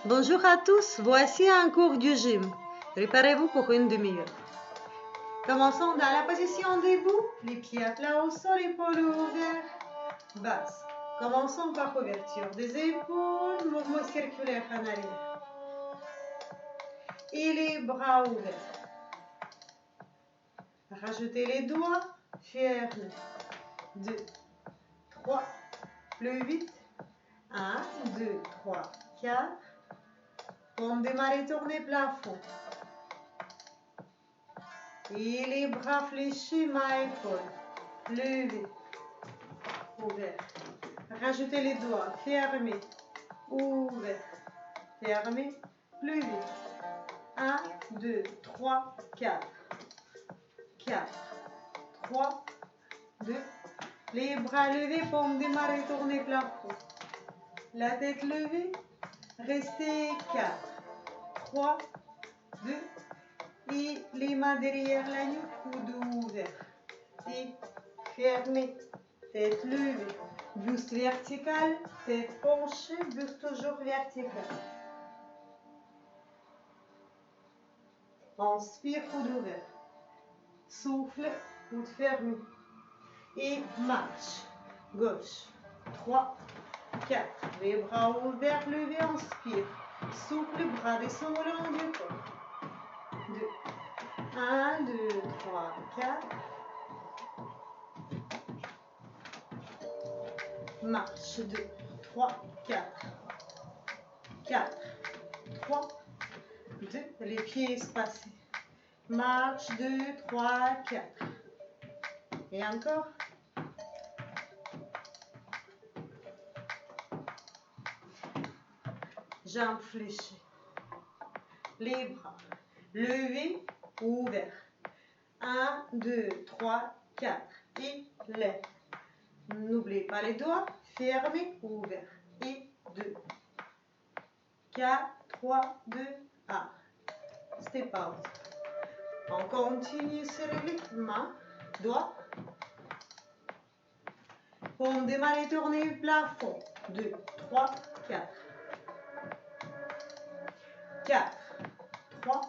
Bonjour à tous, voici un cours du gym. Préparez-vous pour une demi-heure. Commençons dans la position debout, les pieds à plat au sol, épaules ouvertes, basse. Commençons par ouverture des épaules, mouvement circulaire en arrière. Et les bras ouverts. Rajoutez les doigts, fermez. 2, 3, plus vite. 1, 2, 3, 4. On démarre, tournez plafond. Et les bras fléchis, main épaule. Levez. Ouvert. Rajoutez les doigts. Fermez. Ouvert. Fermez. Plus vite. 1, 2, 3, 4. 4, 3, 2. Les bras levés pour démarrer, tourner plafond. La tête levée. Restez 4, 3, 2. Et les mains derrière la nuque, coude ouvert. Et fermez, tête levée. Buste vertical, tête penchée, buste toujours vertical. Inspire, coude ouvert. Souffle, coude fermé. Et marche. Gauche. 3, 4. Les bras ouverts, levés, inspire. Souffle, bras descend au long du corps. 2. 1, 2, 3, 4. Marche. 2, 3, 4. 4, 3, 2. Les pieds espacés. Marche. 2, 3, 4. Et encore. Jambes fléchées. Les bras levés, ouverts. 1, 2, 3, 4. Et lève. N'oubliez pas les doigts. Fermez, ouvert. Et 2. 4, 3, 2, 1. Step out. On continue sur les mains, doigts. On démarre, tourner plafond. 2, 3, 4. 4, 3,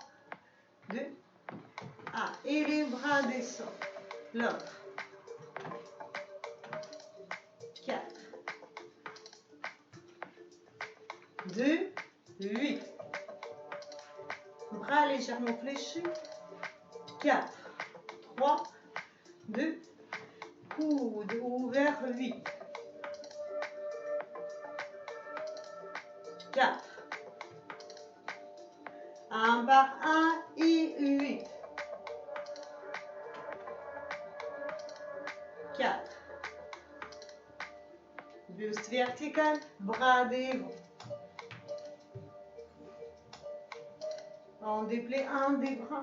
2, 1. Et les bras descendent. L'autre. 4, 2, 8. Bras légèrement fléchis. 4, 3, 2, coude ouvert, 8. 4. 1 par 1 et 8. 4. Buste vertical, bras devant. On déplaie un des bras.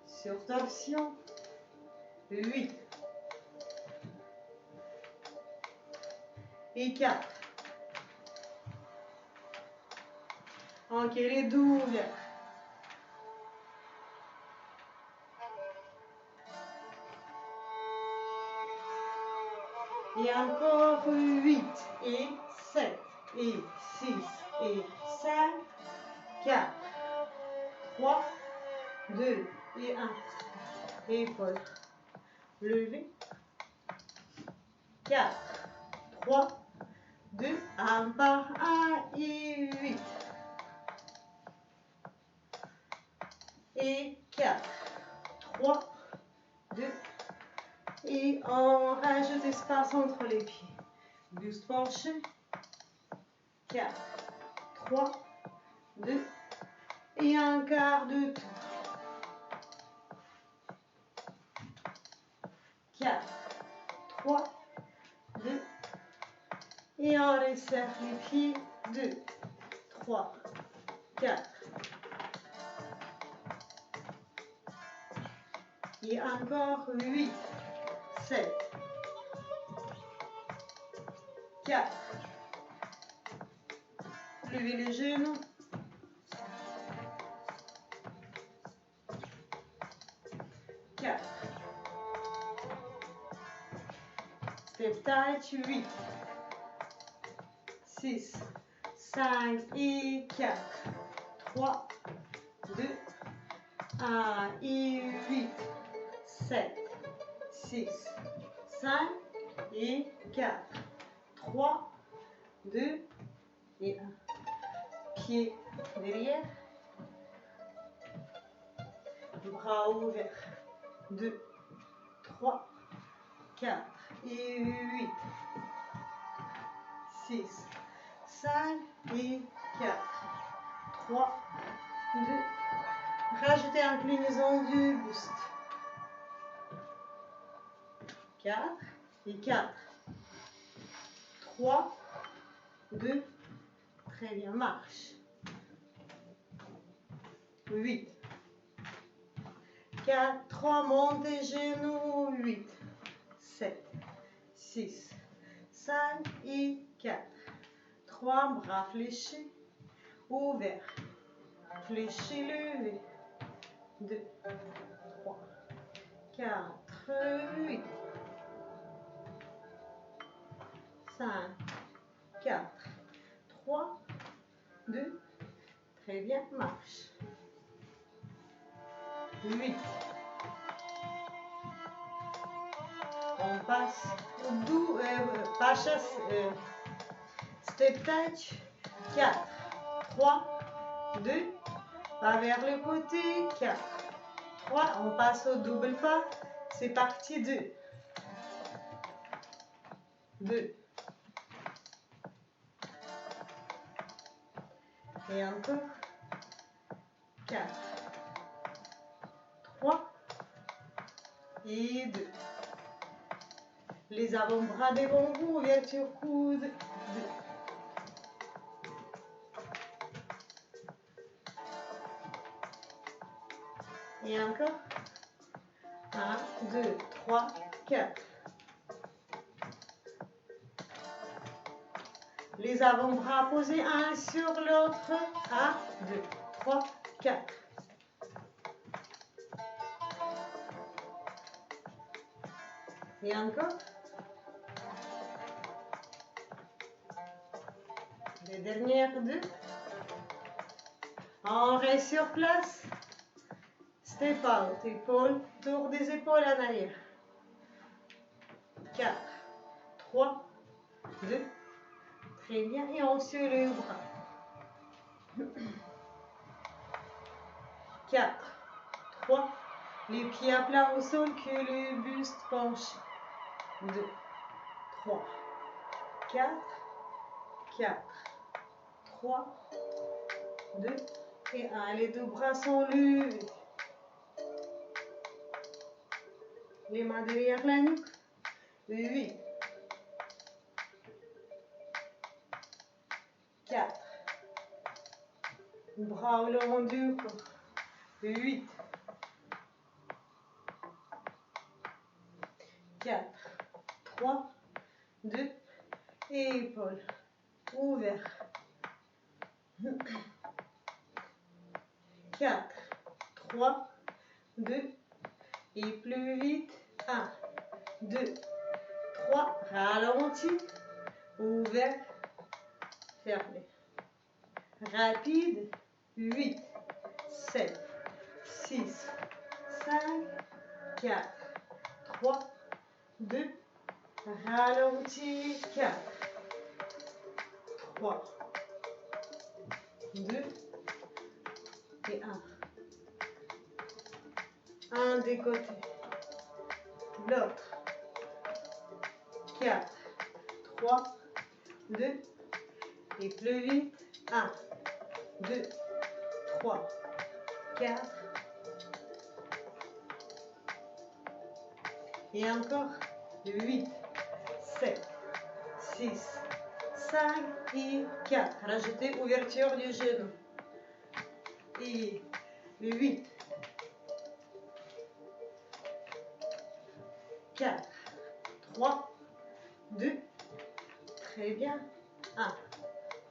Sur torsion. 8. Et 4. Ok, les dos ouverts. Et encore 8, et 7, et 6, et 5, 4, 3, 2, et 1. Épaules levées. 4, 3, 2, 1 par 1 et 8. Et 4, 3, 2, et on rajoute espace entre les pieds. Buste penché. 4, 3, 2, et un quart de tour. 4, 3, 2, et on resserre les pieds. 2, 3, 4. Et encore 8, 7, 4. Levez les genoux. 4. Step tight, 8, 6, 5 et 4. 3, 2, 1 et 8, 7, 6, 5 et 4. 3, 2 et 1. Pied derrière. Bras ouverts. 2, 3, 4 et 8, 6, 5 et 4. 3, 2. Rajoutez inclinaison du buste. 4 et 4. 3, 2. Très bien, marche. 8. 4, 3, montez genoux. 8, 7, 6, 5 et 4. 3, bras fléchis, ouverts. Fléchis, levés. 2, 3, 4, 8, 5, 4, 3, 2, très bien, marche. 8. On passe au pacha step touch. 4, 3, 2, pas vers le côté. 4, 3, on passe au double pas. C'est parti. 2, 2. Et encore. 4, 3 et 2. Les avant-bras devant vous, ouverture coude. 2. Et encore. 1, 2, 3, 4. Les avant-bras posés un sur l'autre. 1, 2, 3, 4. Et encore. Les dernières 2. On reste sur place. Step out, épaule, tour des épaules en arrière. 4, 3, 2. Très bien. Et on se le bras. 4, 3. Les pieds à plat au sol, que le buste penche. 2, 3, 4, 4, 3, 2 et 1. Les deux bras sont levés. Les mains derrière la nuque. 8, 4. Bras au long du corps. 8, 4, 3, 2, et épaules ouvertes. 4, 3, 2, et plus vite. 1, 2, 3, ralenti, ouvert, fermé. Rapide, 8, 7, 6, 5, 4, 3, 2, ralenti, 4, 3, 2 et 1. Un des côtés, l'autre. 4, 3, 2, et plus vite. 1, 2, 3, 4. Et encore. 8, 7, 6, 5 et 4. Rajoutez ouverture du genou. Et 8, 4, 3, 2, très bien. 1,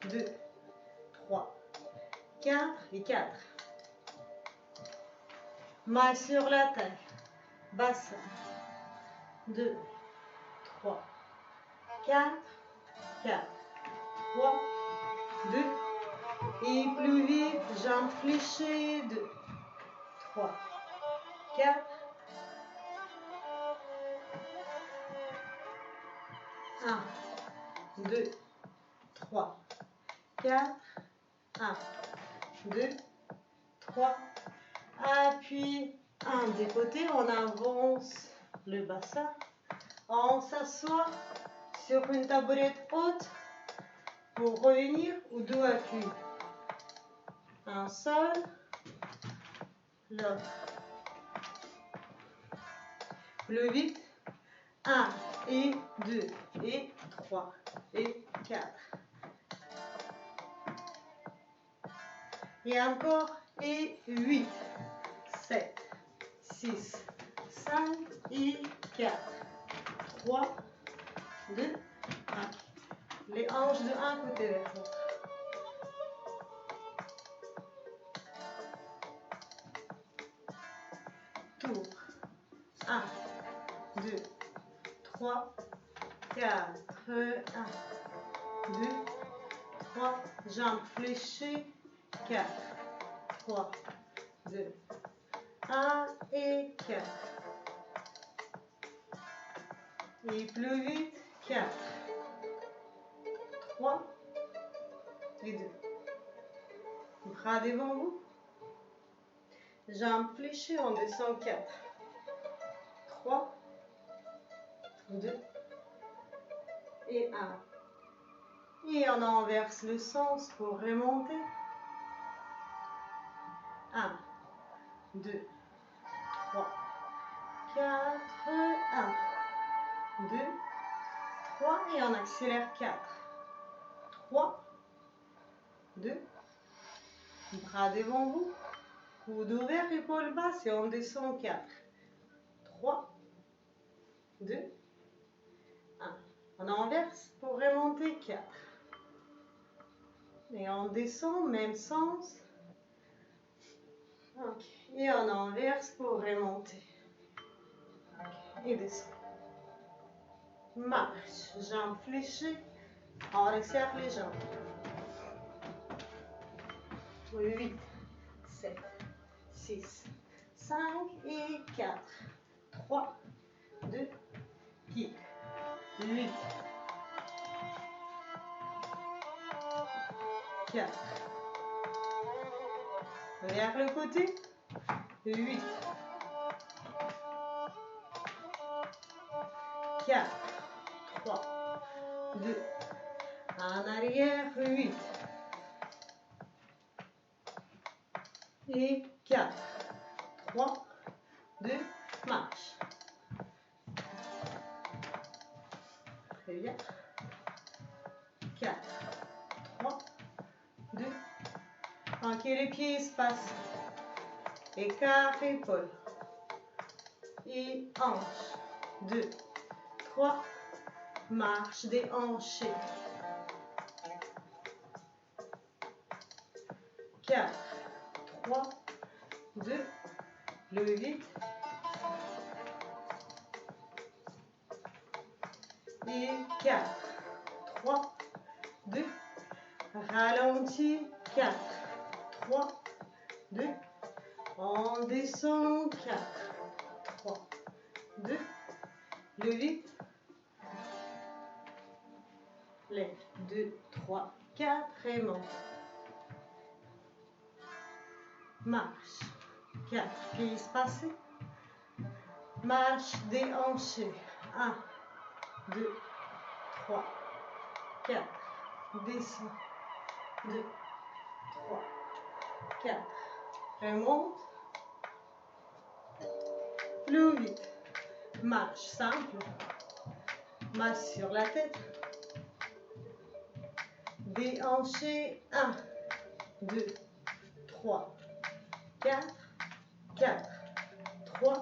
2, 3, 4 et 4. Main sur la taille. Bassin. 2, 3, 4, 4, 3, 2. Et plus vite, jambes fléchées, 2, 3, 4. 1, 2, 3, 4. 1, 2, 3. Appuie. Un des côtés, on avance le bassin. On s'assoit sur une tabourette haute pour revenir ou deux appuis. Un seul, l'autre. Plus vite. 1 et 2 et 3 et 4. Et encore et 8, 7, 6, 5 et 4. 3, 2, 1. Les hanches de un côté vers l'autre. Tour. 1, 2, 3, 4. 1, 2, 3. Jambes fléchées. 4, 3, 2, 1 et 4. Et plus vite. 4, 3 et 2. Bras devant vous. Jambes fléchées, on descend 4, 3, 2 et 1. Et on inverse le sens pour remonter. 1, 2, 3, 4, 1, 2, 3 et on accélère 4, 3, 2, bras devant vous, coude ouvert, épaule basse et on descend 4, 3, 2, 1. On inverse pour remonter 4. Et on descend, même sens. Okay. Et on inverse pour remonter. Okay. Et descend. Marche, jambes fléchées. On resserre les jambes. 8, 7, 6, 5 et 4. 3, 2, 8. 4. Vers le côté. 8. 4. 3. 2. En arrière. 8. Et 4. 3. 2. Marche. Très bien. 4. 3. 2. Ok, les pieds espacés. Écart, épaule. Et hanche. 2, 3. Marche déhanchée. 4, 3, 2. Le vite. Et 4, 3, 2. Ralentis. 4, 3, 2. On descend. 4, 3, 2. Le vite. Lève. 2, 3, 4. Et monte. Marche. 4. Pieds espacés. Marche déhanchée. 1, 2, 3, 4. Descend. 2, 3, 4. Remonte. Plus vite. Marche simple. Masse sur la tête. Déhanché. 1, 2, 3, 4. 4, 3,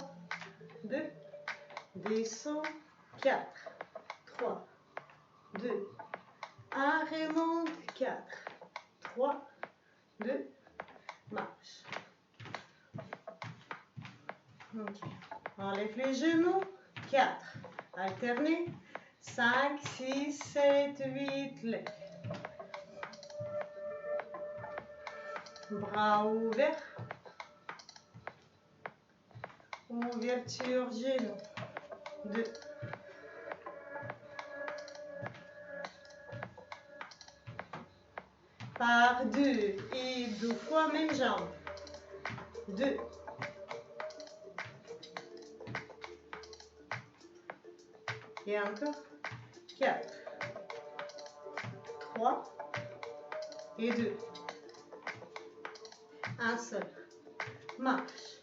2. Descend. 4, 3, 2. 1. Remonte. 4, 3, 2. Marche. Ok. Enlève les genoux. 4. Alternez. 5, 6, 7, 8. Lève. Bras ouverts. Ouverture genou. 2. Par 2 et 2 fois même jambe. 2. Et encore. 4. 3 et 2. Un seul. Marche.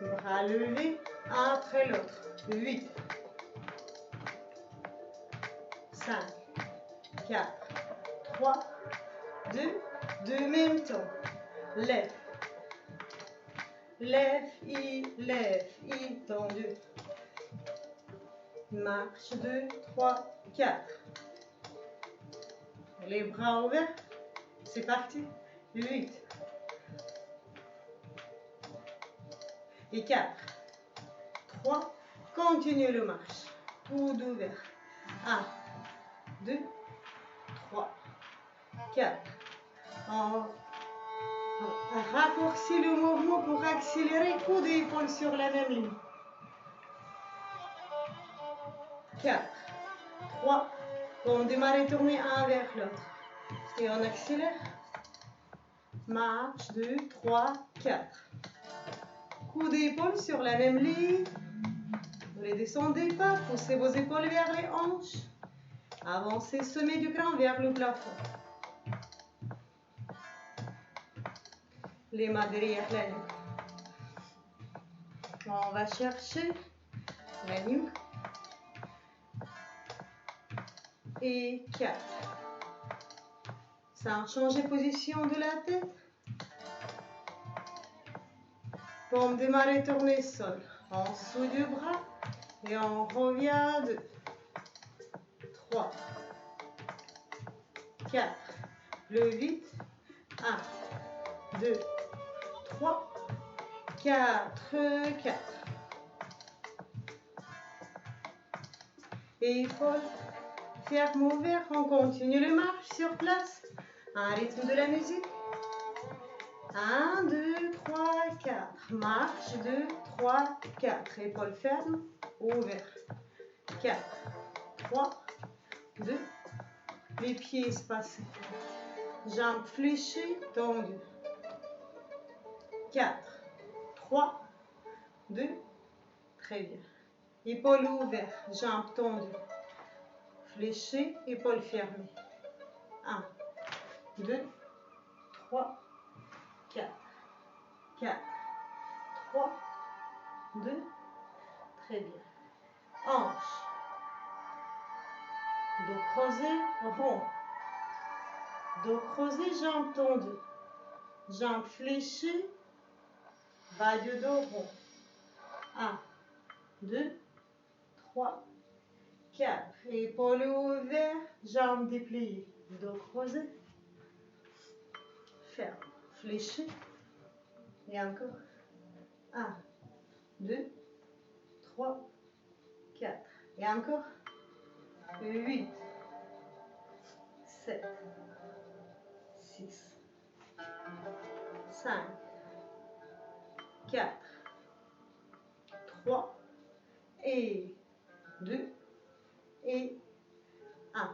Bras levés, un après l'autre. 8. 5. 4. 3. 2. De même temps. Lève. Lève, tendu. Marche 2, 3, 4. Les bras ouverts. C'est parti. 8. Et 4. 3. Continue le marche. Tout ouvert. 1, 2, 3, 4. On raccourcit le mouvement pour accélérer. Coude et épaule sur la même ligne. 4, 3. On démarre et tourne un vers l'autre. Et on accélère. Marche 2, 3, 4. Coude et épaule sur la même ligne. Ne les descendez pas. Poussez vos épaules vers les hanches. Avancez, sommet du crâne vers le plafond. Les mains derrière la nuque. On va chercher la nuque. Et 4. Sans changer position de la tête. Paume démarrer, tourner sol. En dessous du bras. Et on revient 2. 3. 4. Plus vite. 1. 2. 3. 4. 4. Et épaule. Ferme ouvert, on continue le marche sur place. Un rythme de la musique. 1, 2, 3, 4. Marche, 2, 3, 4. Épaule ferme, ouvert. 4, 3, 2. Les pieds espacés. Jambes fléchées, tendues. 4, 3, 2. Très bien. Épaule ouverte, jambes tendues. Fléché, épaules fermées. 1, 2, 3, 4. 4, 3, 2. Très bien. Hanche. Dos creusé, rond. Dos creusé, jambes tendues. Jambes fléchées, bas du dos rond. 1, 2, 3, 4. Épaules ouvertes, jambes dépliées. Dos creusé. Ferme. Fléché. Et encore. 1, 2, 3, 4. Et encore. 8, 7, 6, 5, 4, 3, et 2, et 1.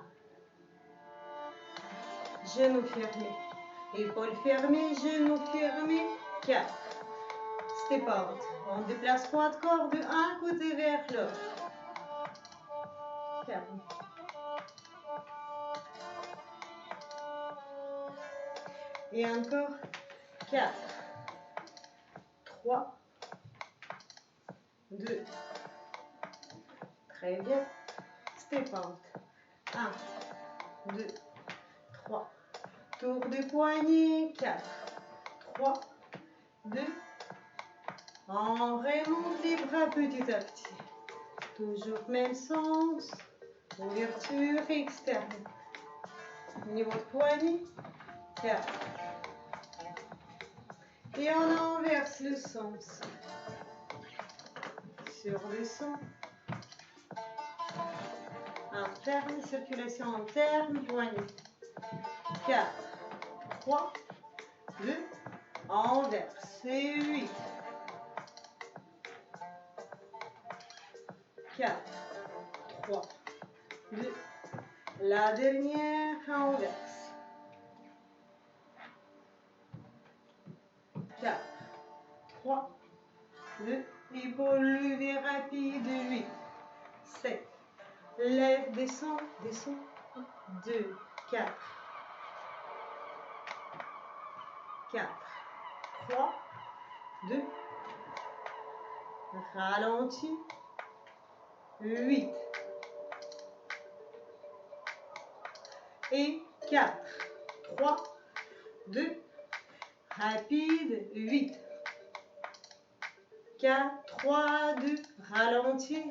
Genoux fermés. Épaules fermées, genoux fermés. 4. Step out. On déplace 3 corps de un côté vers l'autre. Ferme. Et encore. 4. 3. 2. Très bien. Step out. 1, 2, 3. Tour de poignet. 4, 3, 2. On remonte les bras petit à petit. Toujours même sens. Ouverture externe. Niveau de poignet. 4. Et on inverse le sens. Sur le son. Interne, circulation interne, poignet. 4, 3, 2, inverse, et 8, 4, 3, 2, la dernière, inverse, 4, 3, 2, épaules levées rapide, 8, 7, lève, descend, descend, 2, 4, 4, 3, 2, ralentis, 8, et 4, 3, 2, rapide, 8, 4, 3, 2, ralentir,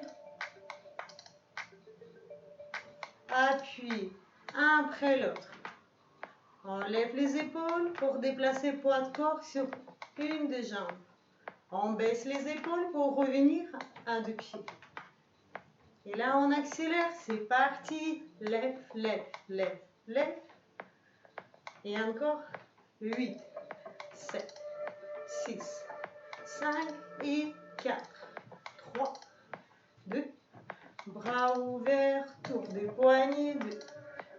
appuyez, un après l'autre. Enlève les épaules pour déplacer le poids de corps sur une des jambes. On baisse les épaules pour revenir à deux pieds. Et là, on accélère. C'est parti. Lève, lève, lève, lève. Et encore. 8, 7, 6, 5 et 4, 3, 2. Bras ouverts, tour des poignets, 2.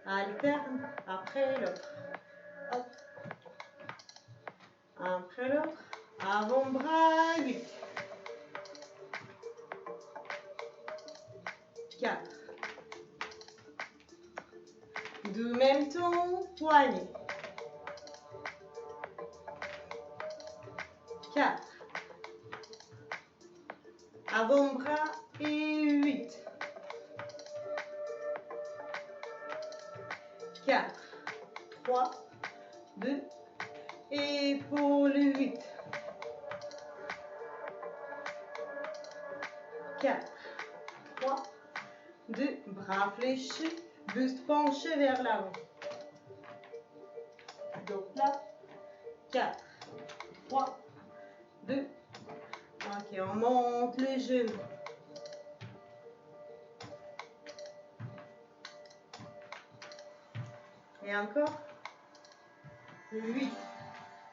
Alterne après l'autre. Hop. Un après l'autre. Avant-bras, 8. 4. De même temps, poignet. 4. Avant-bras et 8. 4, 3, 2, épaules 8. 4, 3, 2, bras fléchis, buste penché vers l'avant. Donc là, 4, 3, 2. Ok, on monte les genoux. Et encore. 8,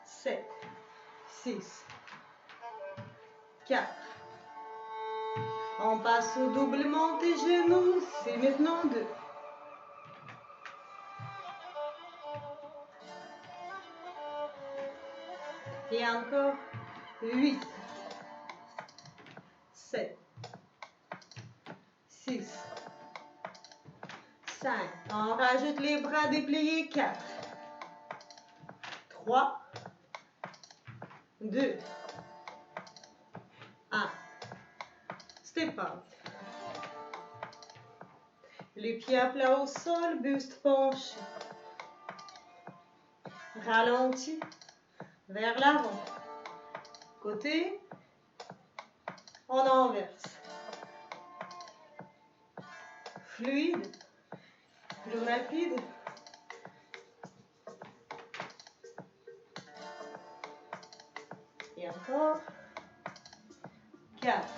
7, 6, 4. On passe au doublement des genoux. C'est maintenant 2. Et encore 8, 7, 6, 5. On rajoute les bras dépliés. 4, 3, 2, 1. Step out. Les pieds à plat au sol, buste penché. Ralenti vers l'avant. Côté, on inverse. Fluide, plus rapide. Et encore. 4.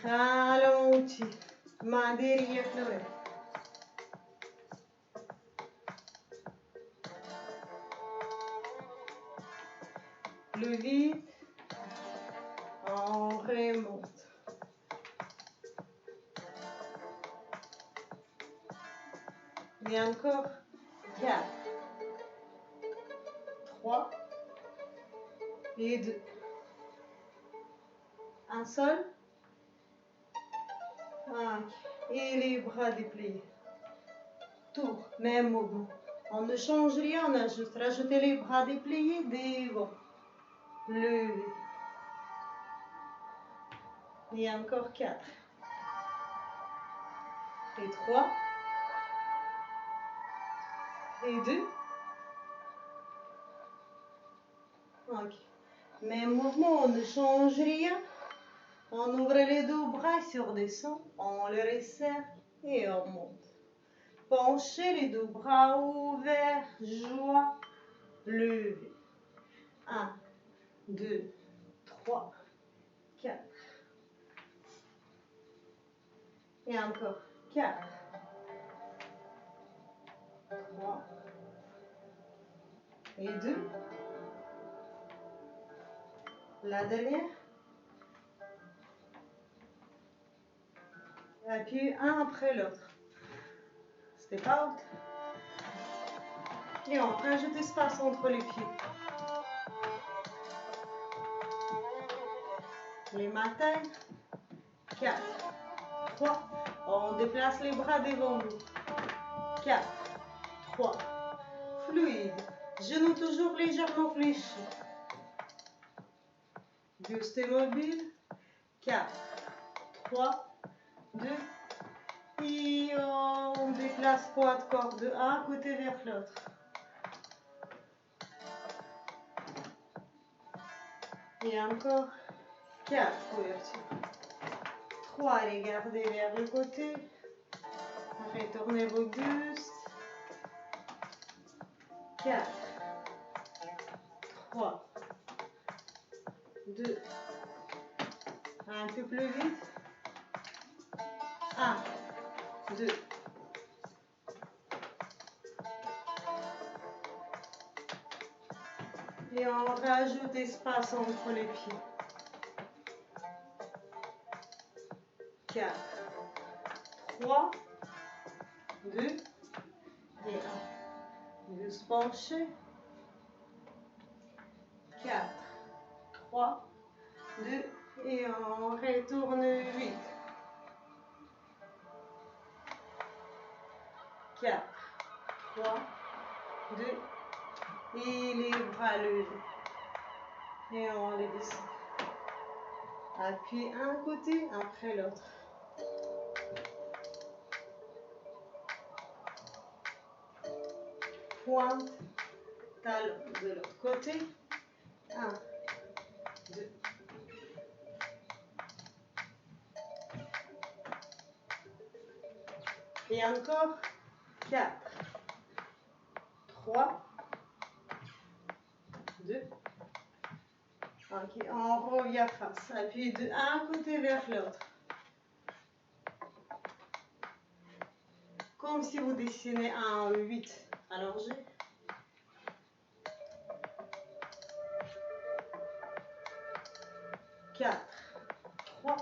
Ralenti. Main derrière l'oreille. Plus vite. On remonte. Et encore 4, 3 et 2. Un seul. Et les bras dépliés. Tour, même mouvement. On ne change rien, on a juste rajouté les bras dépliés devant. Levé. Et encore 4. Et 3. Et 2. Ok. Même mouvement, on ne change rien. On ouvre les deux bras sur descend, on les resserre et on monte. Penchez les deux bras ouverts, joie, levé. 1, 2, 3, 4. Et encore 4, 3 et 2. La dernière. Appuyez un après l'autre. Step out. Et on rajoute espace entre les pieds. Les mains taillent. 4, 3. On déplace les bras devant nous. 4, 3. Fluide. Genoux toujours légèrement fléchis. Buste mobile. 4, 3, 2. Et on déplace poids de corps de un côté vers l'autre. Et encore 4 ouvertures. 3, regardez vers le côté. Retournez vos bustes. 4, 3, 2, un peu plus vite. 1, 2. Et on rajoute espace entre les pieds. 4, 3, 2 et 1. Juste pencher. 4, 3, 2 et on retourne 8. 4, 3, 2 et les bras levés. Et on les descend. Appuyez un côté après l'autre. Pointe, talon de l'autre côté. 1, 2. Et encore 4, 3, 2. Ok, on revient face. Appuyez de un côté vers l'autre. Comme si vous dessinez un 8 allongé. 4, 3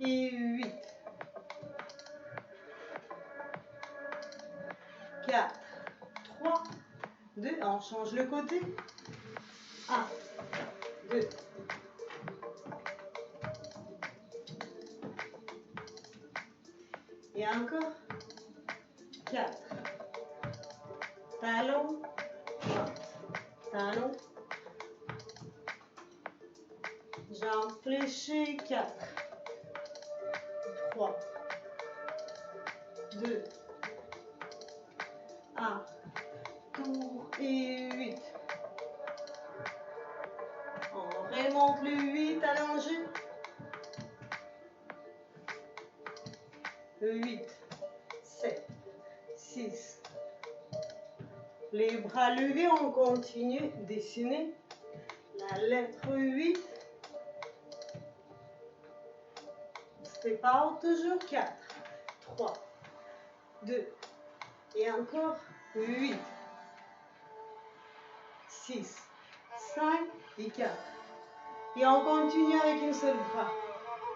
et 8. 4, 3, 2. On change le côté. 1, 2. Et encore 4. Talon, talon. Jambes fléchées, 4, 3, 2, 1, tour et 8. On remonte le 8 allongé. 8, 7, 6. Les bras levés, on continue. Dessiner la lettre 8. Step out toujours. 4, 3, 2. Et encore 8, 6, 5 et 4. Et on continue avec un seul bras.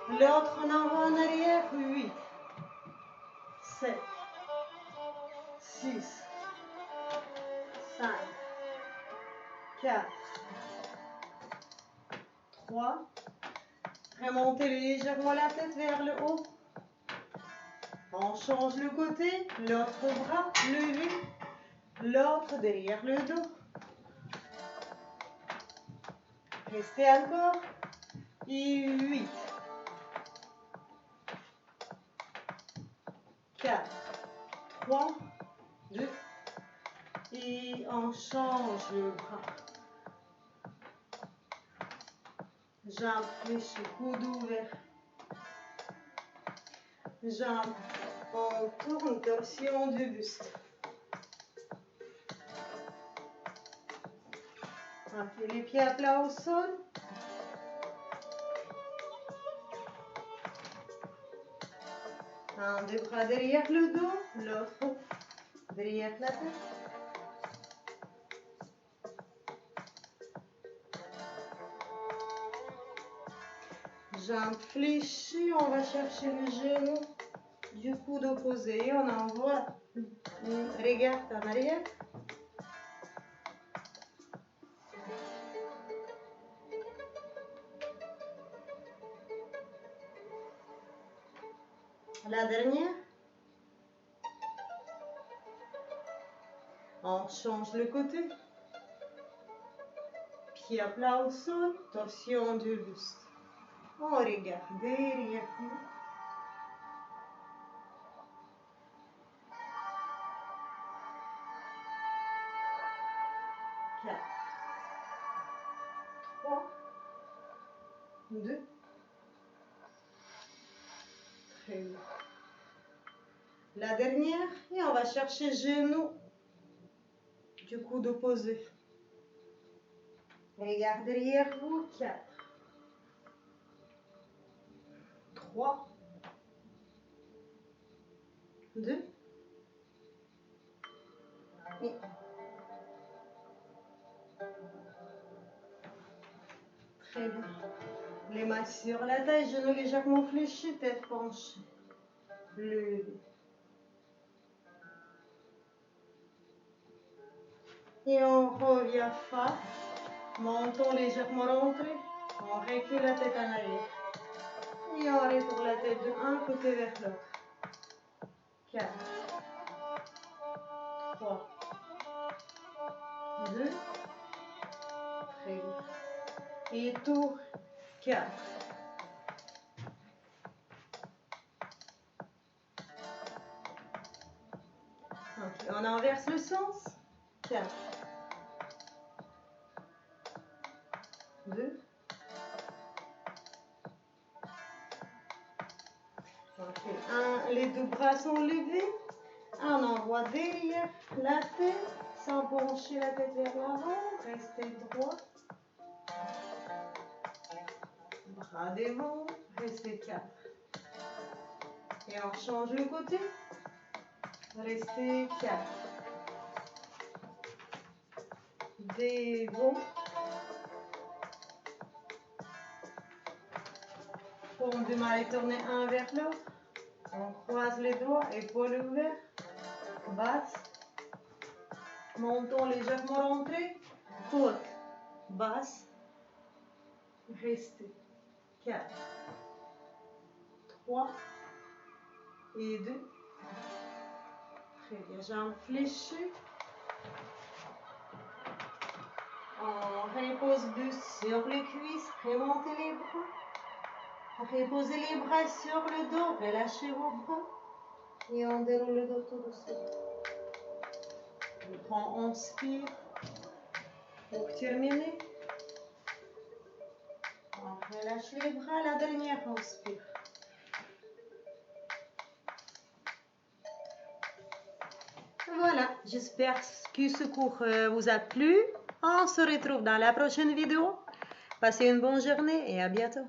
L'autre en avant, en arrière. 8, 7, 6, 5, 4, 3. Remontez légèrement la tête vers le haut. On change le côté. L'autre bras levé. L'autre derrière le dos. Restez encore. Et 8, 4, 3, 2. Et on change le bras. Jambes fléchées, coude ouvert. Jambes, on tourne, torsion du buste. Ok, les pieds à plat au sol. Un des bras derrière le dos, l'autre derrière la tête. Jambes fléchies, on va chercher le genou du coude opposé. On envoie, regarde en arrière. La dernière. On change le côté. Pied à plat au sol, torsion du buste. On regarde derrière nous. 4, 3, 2. Très bien. La dernière, et on va chercher genou du coude opposé. Regarde derrière vous. 4, 3, 2 et 1. Très bien. Les mains sur la taille, genoux légèrement fléchis, tête penchée. Levé. Et on revient face. Menton légèrement rentré. On recule la tête en arrière. Et on retourne la tête de un côté vers l'autre. 4, 3, 2. Très bien. Et tour 4. Okay. On inverse le sens. 4, 2. Okay. Les deux bras sont levés. On envoie derrière la tête sans pencher la tête vers l'avant. Restez droit. Bras devant. Restez 4. Et on change le côté. Restez 4. Devant. Paume de main tournée un vers l'autre. On croise les doigts, épaules ouvertes. Basse. Menton légèrement rentré. Côte. Basse. Restez. 4, 3 et 2. Très bien. Jambes fléchies. On repose buste sur les cuisses. Remontez les bras. Reposez les bras sur le dos. Relâchez vos bras. Et on déroule le dos tout doucement. On inspire. Pour terminer. On relâche les bras. La dernière, on inspire. Voilà, j'espère que ce cours vous a plu. On se retrouve dans la prochaine vidéo. Passez une bonne journée et à bientôt.